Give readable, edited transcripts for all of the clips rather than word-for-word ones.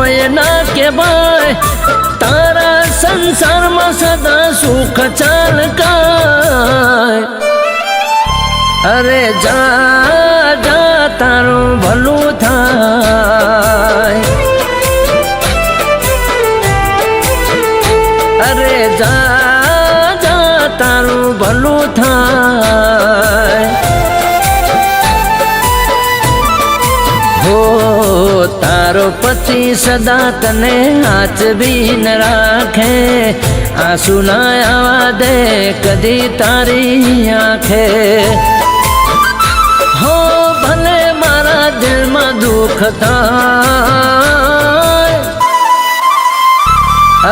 હોય ના કે ભાઈ તારા સંસારમાં સદા સુખ ચાલકાય અરે જા જા તારું ભલું થાય અરે જા જા તારું ભલું થાય હો તારો પતિ સદા તને હાચવી ન રાખે આંસુ ના આવા દે કદી તારી આંખે હો ભલે મારા દિલમાં દુઃખ થાય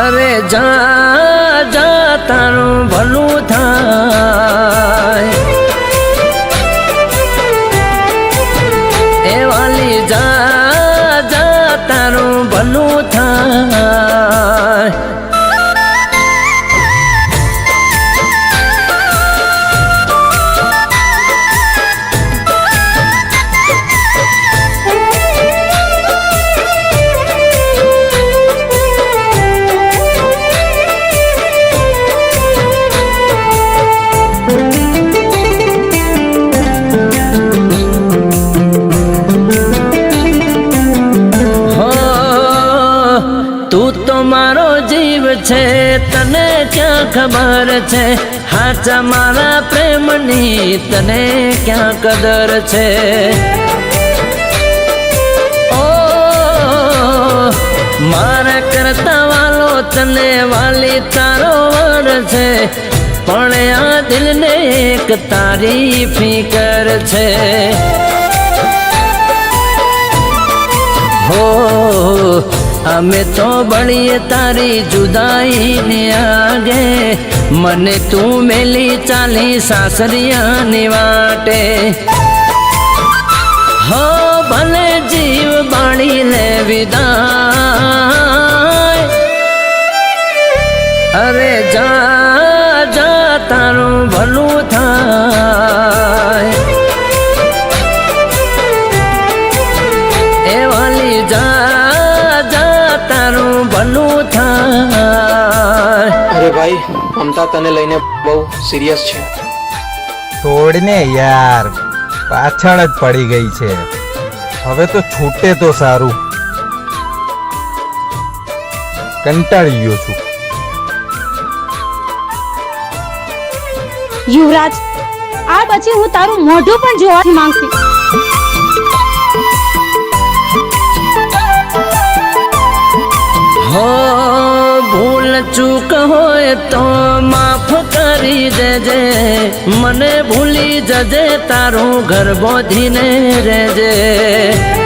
અરે જા જા તારું ભલું થાય એ વાલી જા જા તારું ભલું થાય તું તો મારો જીવ છે તને ક્યાં ખબર છે હાચા મારા પ્રેમની તને ક્યાં કદર છે ઓ મારા કરતા વાલો તને વાલી તારો વર છે પણ આ દિલને એક તારી ફિકર છે હો અમે તો બળીએ તારી જુદાઈને આગે મને તું મેલી ચાલી સાસરિયાની વાટે હો ભલે જીવ બાળી લે વિદાય અરે જા જા તારું ભલું થાય એ વાલી જા તારું ભલું થાય અરે ભાઈ મમતા તને લઈને બહુ સિરિયસ છે છોડને યાર પાછળ જ પડી ગઈ છે હવે તો છૂટે તો સારું કંટાળી ગયો છું યુવરાજ આ પછી હું તારું મોઢું પણ જોવા માંગતી હો ભૂલ ચૂક હોય તો માફ કરી દેજે મને ભૂલી જજે તારું ઘર બોધીને રહેજે